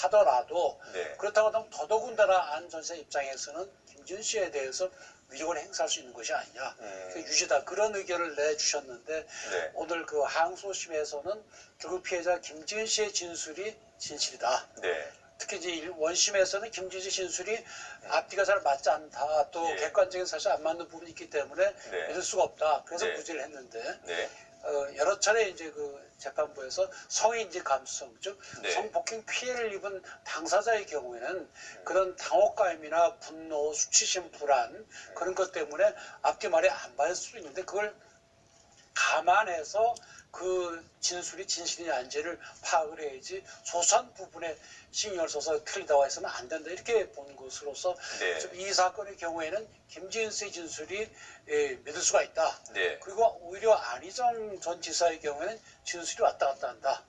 하더라도 네. 그렇다고 하면 더더군다나 안 전 지사 입장에서는 김지은 씨에 대해서 위력을 행사할 수 있는 것이 아니냐. 유죄다. 그런 의견을 내주셨는데 네. 오늘 그 항소심에서는 결국 피해자 김지은 씨의 진술이 진실이다. 네. 특히 이제 원심에서는 김지은 씨 진술이 앞뒤가 잘 맞지 않다. 또 예. 객관적인 사실 안 맞는 부분이 있기 때문에 네. 믿을 수가 없다. 그래서 네. 무죄를 했는데 네. 여러 차례 이제 그 재판부에서 성인지 감수성, 즉 네. 성폭행 피해를 입은 당사자의 경우에는 그런 당혹감이나 분노, 수치심, 불안 그런 것 때문에 앞뒤 말이 안 맞을 수 있는데 그걸 감안해서 그 진술이 진실이냐 아닌지를 파악을 해야지 소소한 부분에 신경을 써서 틀리다고 해서는 안 된다 이렇게 본 것으로서 네. 이 사건의 경우에는 김지은 씨의 진술이 믿을 수가 있다. 네. 그리고 오히려 안희정 전 지사의 경우에는 진술이 왔다 갔다 한다.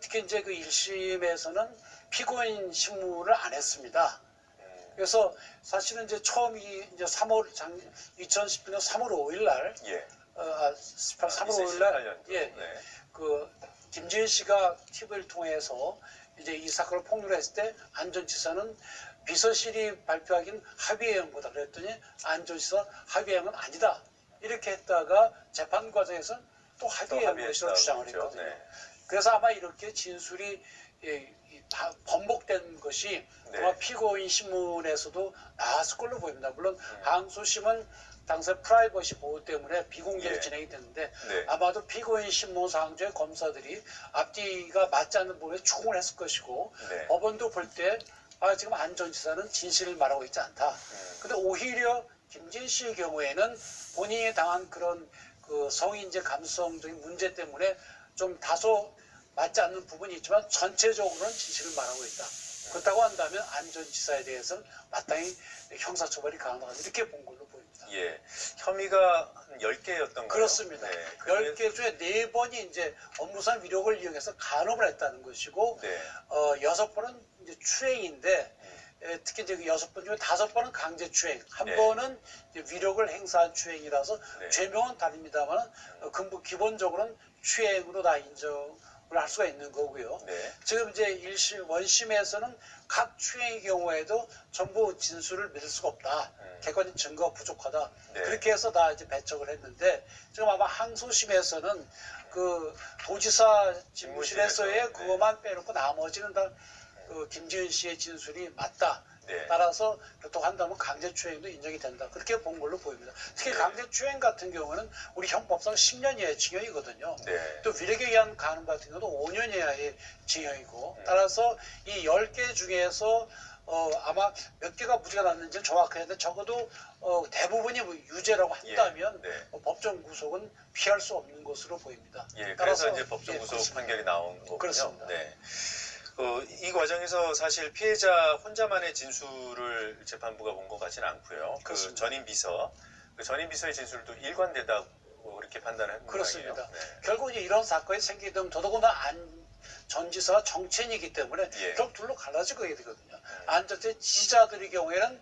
특히 이제 그 1심에서는 피고인 신문을 안 했습니다. 그래서 사실은 이제 처음이 이제 2019년 3월 5일 날 예. 3월 5일 날, 예, 네. 그 김지은 씨가 TV를 통해서 이제 이 사건을 폭로를 했을 때 안 전 지사는 비서실이 발표하기는 합의해온 거다 그랬더니 안 전 지사 합의해온 건 아니다 이렇게 했다가 재판 과정에서 또 합의해온 것이라고 주장을 했거든요. 네. 그래서 아마 이렇게 진술이 번복된 것이 아마 피고인 신문에서도 나왔을 걸로 보입니다. 물론 항소심은 당시 프라이버시 보호 때문에 비공개로 예. 진행이 됐는데 네. 아마도 피고인 신문 상조의 검사들이 앞뒤가 맞지 않는 부분에 추궁을 했을 것이고 네. 법원도 볼 때 지금 안 전 지사는 진실을 말하고 있지 않다. 근데 오히려 김지은 씨의 경우에는 본인이 당한 그런 그 성인지 감수성적인 문제 때문에 좀 다소 맞지 않는 부분이 있지만 전체적으로는 진실을 말하고 있다. 그렇다고 한다면 안 전 지사에 대해서는 마땅히 형사처벌이 가능하다. 이렇게 본 걸로 보입니다. 예. 혐의가 한 10개였던 거예요? 그렇습니다. 네. 10개 중에 4번이 이제 업무상 위력을 이용해서 간업을 했다는 것이고, 네. 6번은 이제 추행인데, 특히 이제 6번 중에 5번은 강제 추행, 한 네. 번은 이제 위력을 행사한 추행이라서 네. 죄명은 다릅니다만, 기본적으로는 추행으로 다 인정을 할 수가 있는 거고요. 네. 지금 이제 원심에서는 각 추행의 경우에도 전부 진술을 믿을 수가 없다. 객관적 증거가 부족하다. 네. 그렇게 해서 다 이제 배척을 했는데 지금 아마 항소심에서는 그 도지사 집무실에서의 집무실에서, 그것만 빼놓고 나머지는 다 그 김지은 씨의 진술이 맞다. 네. 따라서 그렇다고 한다면 강제추행도 인정이 된다. 그렇게 본 걸로 보입니다. 특히 네. 강제추행 같은 경우는 우리 형법상 10년 이하의 징역이거든요. 네. 또 위력에 의한 간음 같은 경우도 5년 이하의 징역이고 따라서 이 10개 중에서 아마 몇 개가 무죄가 났는지는 정확한데 적어도 대부분이 뭐 유죄라고 한다면 예. 네. 법정 구속은 피할 수 없는 것으로 보입니다. 예. 따라서 그래서 이제 법정 구속 그렇습니다. 판결이 나온 거군요. 그렇습니다. 네. 이 과정에서 사실 피해자 혼자만의 진술을 재판부가 본 것 같지는 않고요. 그 그렇습니다. 전임 비서, 그 전임 비서의 진술도 일관되다고 그렇게 판단을 한 그렇습니다. 모양이에요. 네. 결국 이제 이런 사건이 생기게 되면 더더구나 안 전 지사가 정치인이기 때문에 예. 결국 둘로 갈라지게 되거든요. 안 전 지지자들의 경우에는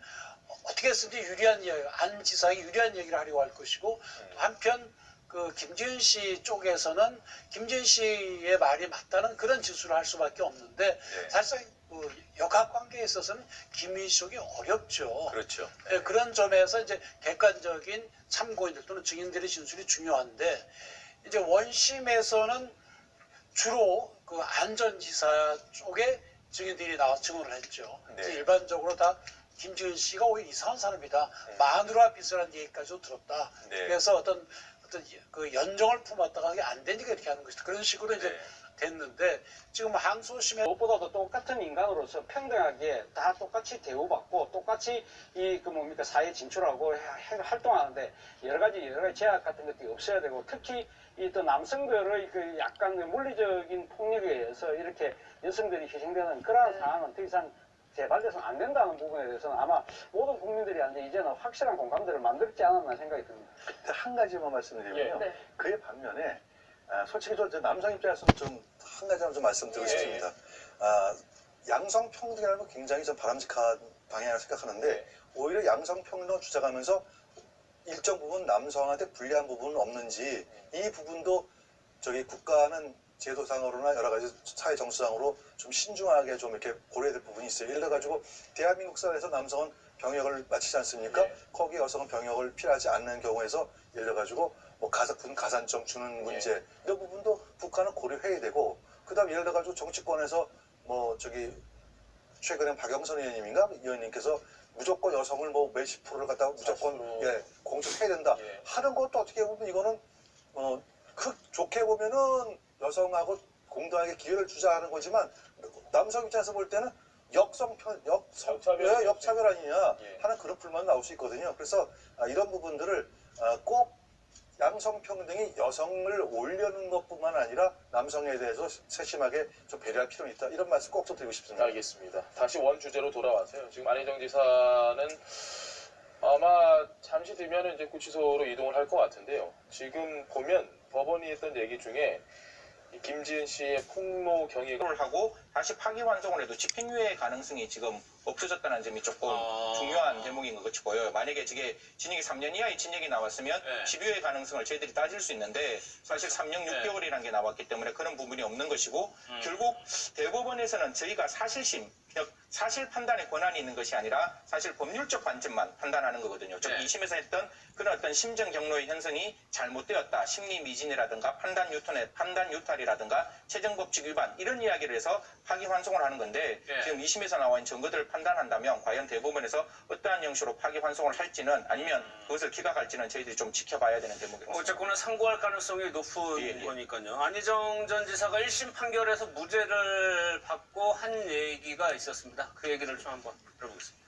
어떻게 했든지 유리한 이야기, 안 지사에게 유리한 얘기를 하려고 할 것이고 한편 그 김지은 씨 쪽에서는 김지은 씨의 말이 맞다는 그런 진술을 할 수밖에 없는데 네. 사실상 그 역학관계에 있어서는 김민 씨 쪽이 어렵죠. 그렇죠. 네, 그런 점에서 이제 객관적인 참고인들 또는 증인들의 진술이 중요한데 이제 원심에서는 주로 그 안전지사 쪽에 증인들이 나와 증언을 했죠. 네. 그래서 일반적으로 다 김지은 씨가 오히려 이상한 사람이다. 마누라 비서라는 얘기까지도 들었다. 네. 그래서 어떤 그 연정을 품었다가 그게 안 되니까 이렇게 하는 것이다. 그런 식으로 이제 네. 됐는데 지금 항소심에 무엇보다도 똑같은 인간으로서 평등하게 다 똑같이 대우받고 똑같이 이 그 뭡니까 사회에 진출하고 활동하는데 여러 가지 제약 같은 것들이 없어야 되고 특히 이 또 남성들의 그 약간 물리적인 폭력에 의해서 이렇게 여성들이 희생되는 그러한 상황은 더 이상 재발돼서는 안 된다는 부분에 대해서는 아마 모든 국민들이 이제는 확실한 공감대를 만들지 않았나 생각이 듭니다. 한 가지만 말씀드리면요. 네. 그에 반면에 솔직히 저 남성 입장에서는 좀 한 가지만 좀 말씀드리고 싶습니다. 양성 평등이라는 건 굉장히 좀 바람직한 방향이라고 생각하는데 오히려 양성 평등을 주장하면서 일정 부분 남성한테 불리한 부분은 없는지 이 부분도 저기 국가는 제도상으로나 여러 가지 사회 정서상으로 좀 신중하게 좀 이렇게 고려해야 될 부분이 있어요. 예를 들어 가지고 대한민국 사회에서 남성은 병역을 마치지 않습니까? 예. 거기 여성은 병역을 필요하지 않는 경우에서 예를 들어 가지고 뭐 군 가산점 주는 문제 이런 부분도 국가는 고려해야 되고 그다음 예를 들어 가지고 정치권에서 뭐 저기 최근에 박영선 의원님께서 무조건 여성을 뭐 몇십 프로를 갖다가 무조건 공천해야 된다 하는 것도 어떻게 보면 이거는 좋게 보면은 여성하고 공정하게 기회를 주자 하는 거지만 남성 입장에서 볼 때는 역차별 아니냐 하는 그런 불만 나올 수 있거든요. 그래서 이런 부분들을 꼭 양성평등이 여성을 올려는 것뿐만 아니라 남성에 대해서 세심하게 좀 배려할 필요는 있다. 이런 말씀 꼭 좀 드리고 싶습니다. 알겠습니다. 다시 원 주제로 돌아와서요. 지금 안희정 지사는 아마 잠시 뒤면 이제 구치소로 이동을 할 것 같은데요. 지금 보면 법원이 했던 얘기 중에 이 김지은 씨의 폭로 경위를 하고 다시 파기환송을 해도 집행유예 가능성이 지금 없어졌다는 점이 조금 중요한 대목인 것 같이 보여요. 만약에 저게 징역이 3년 이하의 징역이 나왔으면 집유예 가능성을 저희들이 따질 수 있는데 사실 3년 6개월이라는 게 나왔기 때문에 그런 부분이 없는 것이고 결국 대법원에서는 저희가 사실심, 사실 판단의 권한이 있는 것이 아니라 사실 법률적 관점만 판단하는 거거든요. 즉 2심에서 했던 그런 어떤 심정 경로의 형성이 잘못되었다. 심리 미진이라든가 판단 유탈이라든가 재정법칙 위반 이런 이야기를 해서 파기환송을 하는 건데 지금 2심에서 나와 있는 증거들을 판단한다면 과연 대법원에서 어떠한 형식으로 파기환송을 할지는 아니면 그것을 기각할지는 저희들이 좀 지켜봐야 되는 대목이라고 어쨌거나 상고할 가능성이 높은 거니까요. 안희정 전 지사가 1심 판결에서 무죄를 받고 한 얘기가 있었습니다. 그 얘기를 좀 한번 들어보겠습니다.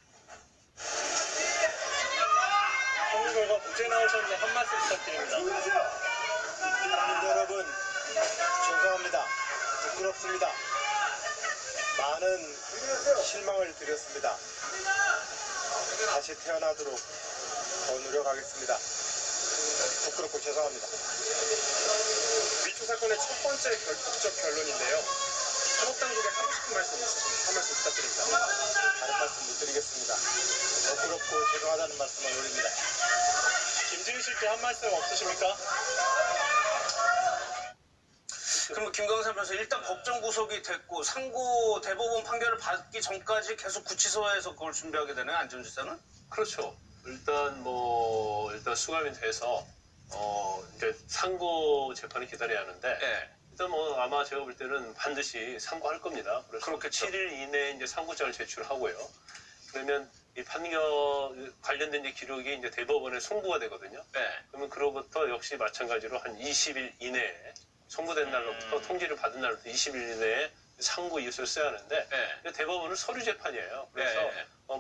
판결 결과 무죄 나오셨는데 한 말씀 부탁드립니다. 여러분 죄송합니다. 부끄럽습니다. 많은 실망을 드렸습니다. 다시 태어나도록 더 노력하겠습니다. 부끄럽고 죄송합니다. 미투 사건의 첫 번째 법적 결론인데요. 사법당국에 하고 싶은 말씀 있으시면 한 말씀 부탁드립니다. 다른 말씀 못 드리겠습니다. 부끄럽고 죄송하다는 말씀만 올립니다. 김지은 씨께 한 말씀 없으십니까? 그러면 김광삼 변호사 일단 법정 구속이 됐고 상고 대법원 판결을 받기 전까지 계속 구치소에서 그걸 준비하게 되는 안전 지사는? 그렇죠. 일단 수감이 돼서 이제 상고 재판을 기다려야 하는데 일단 아마 제가 볼 때는 반드시 상고할 겁니다. 그래서 그렇겠죠. 7일 이내에 이제 상고장을 제출하고요. 그러면 이 판결 관련된 이제 기록이 이제 대법원에 송부가 되거든요. 그러면 그로부터 역시 마찬가지로 한 20일 이내에 송부된 날로부터 통지를 받은 날부터 20일 이내에 상고 이웃을 써야 하는데 대법원은 서류 재판이에요. 그래서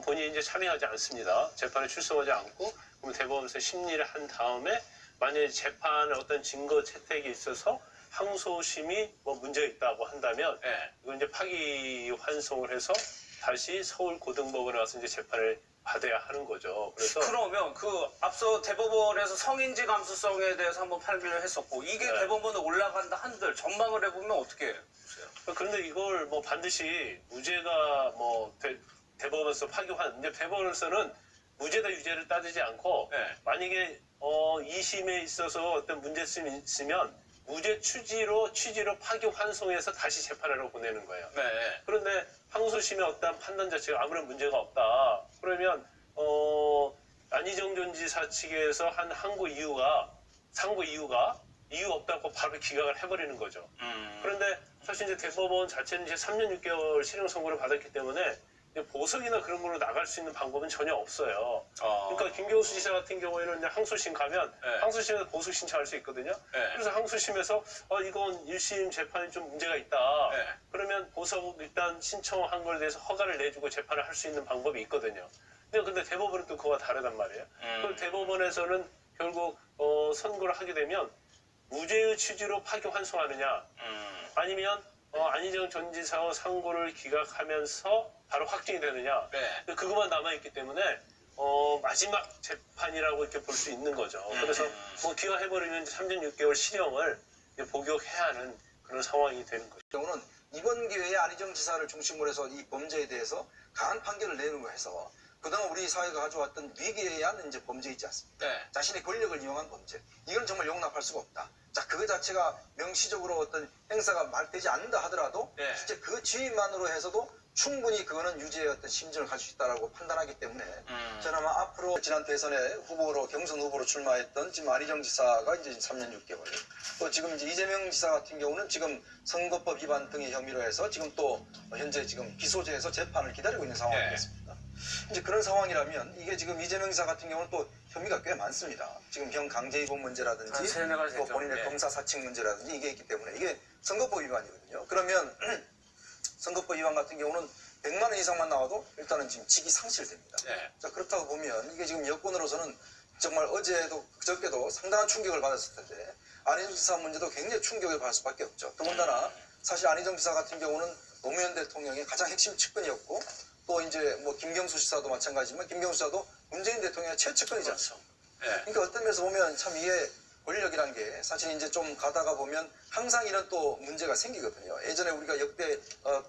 본인이 이제 참여하지 않습니다. 재판에 출석하지 않고 그럼 대법원에서 심리를 한 다음에 만약에 재판에 어떤 증거 채택이 있어서 항소심이 문제가 있다고 한다면 이건 이제 파기환송을 해서 다시 서울고등법원에 와서 이제 재판을 받아야 하는 거죠. 그래서 그러면 그 앞서 대법원에서 성인지 감수성에 대해서 한번 판결을 했었고 이게 대법원에 올라간다 한들 전망을 해보면 어떻게 보세요? 그런데 이걸 반드시 무죄가 대법원에서 이제 대법원에서는 무죄다 유죄를 따지지 않고 만약에 2심에 있어서 어떤 문제점이 있으면 무죄 취지로 파기환송해서 다시 재판하러 보내는 거예요. 그런데 항소심의 어떤 판단 자체가 아무런 문제가 없다. 그러면 안희정 전 지사 측에서 한 상고 이유가 이유 없다고 바로 기각을 해버리는 거죠. 그런데 사실 이제 대법원 자체는 이제 3년 6개월 실형 선고를 받았기 때문에 보석이나 그런 걸로 나갈 수 있는 방법은 전혀 없어요. 그러니까 김경수 지사 같은 경우에는 이제 항소심 가면 항소심에서 보석 신청할 수 있거든요. 그래서 항소심에서 이건 1심 재판이 좀 문제가 있다. 그러면 보석 일단 신청한 거에 대해서 허가를 내주고 재판을 할 수 있는 방법이 있거든요. 근데 대법원은 또 그거와 다르단 말이에요. 그럼 대법원에서는 결국 선고를 하게 되면 무죄의 취지로 파기환송하느냐 아니면 안희정 전 지사의 상고를 기각하면서 바로 확정이 되느냐 그것만 남아있기 때문에 마지막 재판이라고 이렇게 볼 수 있는 거죠. 그래서 기각해버리면 3년 6개월 실형을 복역해야 하는 그런 상황이 되는 거죠. 경우는 이번 기회에 안희정 지사를 중심으로 해서 이 범죄에 대해서 강한 판결을 내놓고 해서 그동안 우리 사회가 가져왔던 위기에 의한 이제 범죄 있지 않습니까? 네. 자신의 권력을 이용한 범죄. 이건 정말 용납할 수가 없다. 자, 그거 자체가 명시적으로 어떤 행사가 말되지 않는다 하더라도 네. 실제 그 지위만으로 해서도 충분히 그거는 유죄의 어떤 심증을 가질 수 있다라고 판단하기 때문에 저는 아마 앞으로 지난 대선에 후보로 경선 후보로 출마했던 지금 안희정 지사가 이제 3년 6개월 또 지금 이제 이재명 지사 같은 경우는 지금 선거법 위반 등의 혐의로 해서 지금 또 현재 지금 기소제에서 재판을 기다리고 있는 상황이겠습니다. 이제 그런 상황이라면 이게 지금 이재명 지사 같은 경우는 또 혐의가 꽤 많습니다. 지금 형 강제 입원 문제라든지 한 세네 가지 또 됐죠. 본인의 예. 검사 사칭 문제라든지 이게 있기 때문에 이게 선거법 위반이거든요. 그러면 선거법 위반 같은 경우는 100만 원 이상만 나와도 일단은 지금 직위 상실됩니다. 네. 자, 그렇다고 보면 이게 지금 여권으로서는 정말 어제도 그저께도 상당한 충격을 받았을 텐데 안희정 지사 문제도 굉장히 충격을 받을 수밖에 없죠. 더군다나 사실 안희정 지사 같은 경우는 노무현 대통령의 가장 핵심 측근이었고 또 이제 뭐 김경수 지사도 마찬가지지만 김경수 지사도 문재인 대통령의 최측근이지 않습니까? 네. 그러니까 어떤 면에서 보면 참 이게 권력이란 게 사실 이제 좀 가다가 보면 항상 이런 또 문제가 생기거든요. 예전에 우리가 역대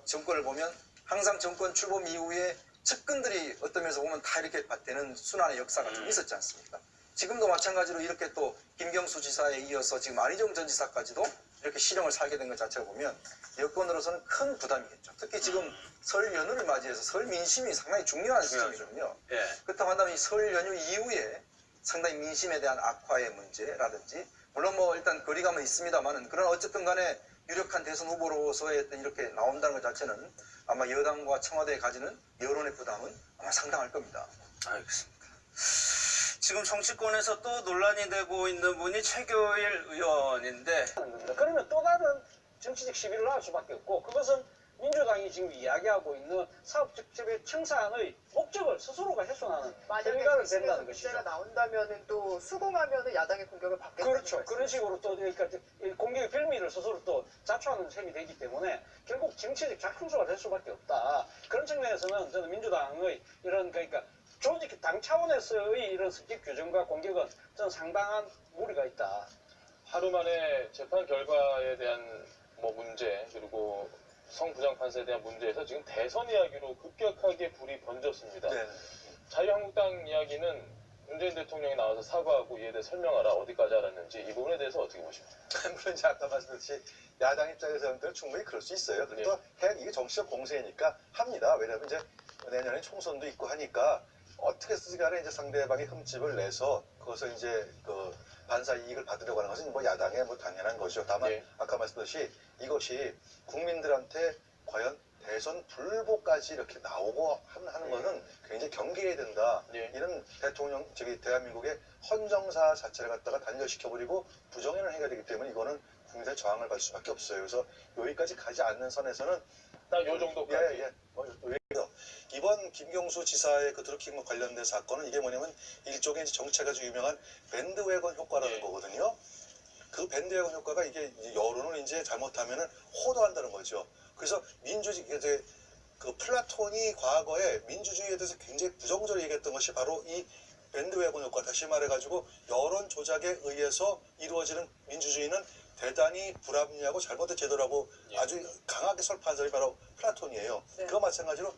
정권을 보면 항상 정권 출범 이후에 측근들이 어떤 면에서 보면 다 이렇게 되는 순환의 역사가 좀 있었지 않습니까? 지금도 마찬가지로 이렇게 또 김경수 지사에 이어서 지금 안희정 전 지사까지도 이렇게 실형을 살게 된 것 자체를 보면 여권으로서는 큰 부담이겠죠. 특히 지금 설 연휴를 맞이해서 설 민심이 상당히 중요한 시점이거든요. 예. 그렇다고 한다면 이 설 연휴 이후에 상당히 민심에 대한 악화의 문제라든지 물론 뭐 일단 거리감은 있습니다만은 그러나 어쨌든 간에 유력한 대선 후보로서의 어떤 이렇게 나온다는 것 자체는 아마 여당과 청와대에 가지는 여론의 부담은 아마 상당할 겁니다. 알겠습니다. 지금 정치권에서 또 논란이 되고 있는 분이 최교일 의원인데 그러면 또 다른 정치적 시비를 낳을 수밖에 없고 그것은 민주당이 지금 이야기하고 있는 사업적협의 청산의 목적을 스스로가 훼손하는 결과를 낸다는 것이죠. 문제가 나온다면은 또 수긍하면은 야당의 공격을 받겠다는 그렇죠. 말씀. 그런 식으로 또 그러니까 이 공격의 빌미를 스스로 또 자초하는 셈이 되기 때문에 결국 정치적 작품수가 될 수밖에 없다. 그런 측면에서는 저는 민주당의 이런 그러니까 조직 당 차원에서의 이런 성격 규정과 공격은 저는 상당한 무리가 있다. 하루 만에 재판 결과에 대한 뭐 문제 그리고 성부장 판사에 대한 문제에서 지금 대선 이야기로 급격하게 불이 번졌습니다. 네. 자유한국당 이야기는 문재인 대통령이 나와서 사과하고 이에 대해 설명하라 어디까지 알았는지 이 부분에 대해서 어떻게 보십니까? 물론 이제 아까 말씀드렸듯이 야당 입장에서는 충분히 그럴 수 있어요. 네. 또 이게 정치적 공세니까 합니다. 왜냐하면 이제 내년에 총선도 있고 하니까 어떻게 쓰지 간에 이제 상대방이 흠집을 내서 그것을 이제 그 반사 이익을 받으려고 하는 것은 뭐 야당의 뭐 당연한 거죠. 다만 네. 아까 말씀드렸듯이 이것이 국민들한테 과연 대선 불복까지 이렇게 나오고 하는 것은 굉장히 경계해야 된다. 네. 이런 대한민국의 헌정사 자체를 갖다가 단절시켜버리고 부정행을 해야 되기 때문에 이거는 국민의 저항을 받을 수밖에 없어요. 그래서 여기까지 가지 않는 선에서는 딱 요 정도까지. 예. 이번 김경수 지사의 그 드루킹과 관련된 사건은 이게 뭐냐면 일종의 이제 정치가 아주 유명한 밴드웨건 효과라는 예. 거거든요. 그 밴드웨건 효과가 이게 여론을 이제 잘못하면은 호도한다는 거죠. 그래서 이제 그 플라톤이 과거에 민주주의에 대해서 굉장히 부정적으로 얘기했던 것이 바로 이 밴드웨건 효과, 다시 말해가지고 여론 조작에 의해서 이루어지는 민주주의는 대단히 불합리하고 잘못된 제도라고 예. 아주 강하게 설파한 사람이 바로 플라톤이에요. 네. 그와 마찬가지로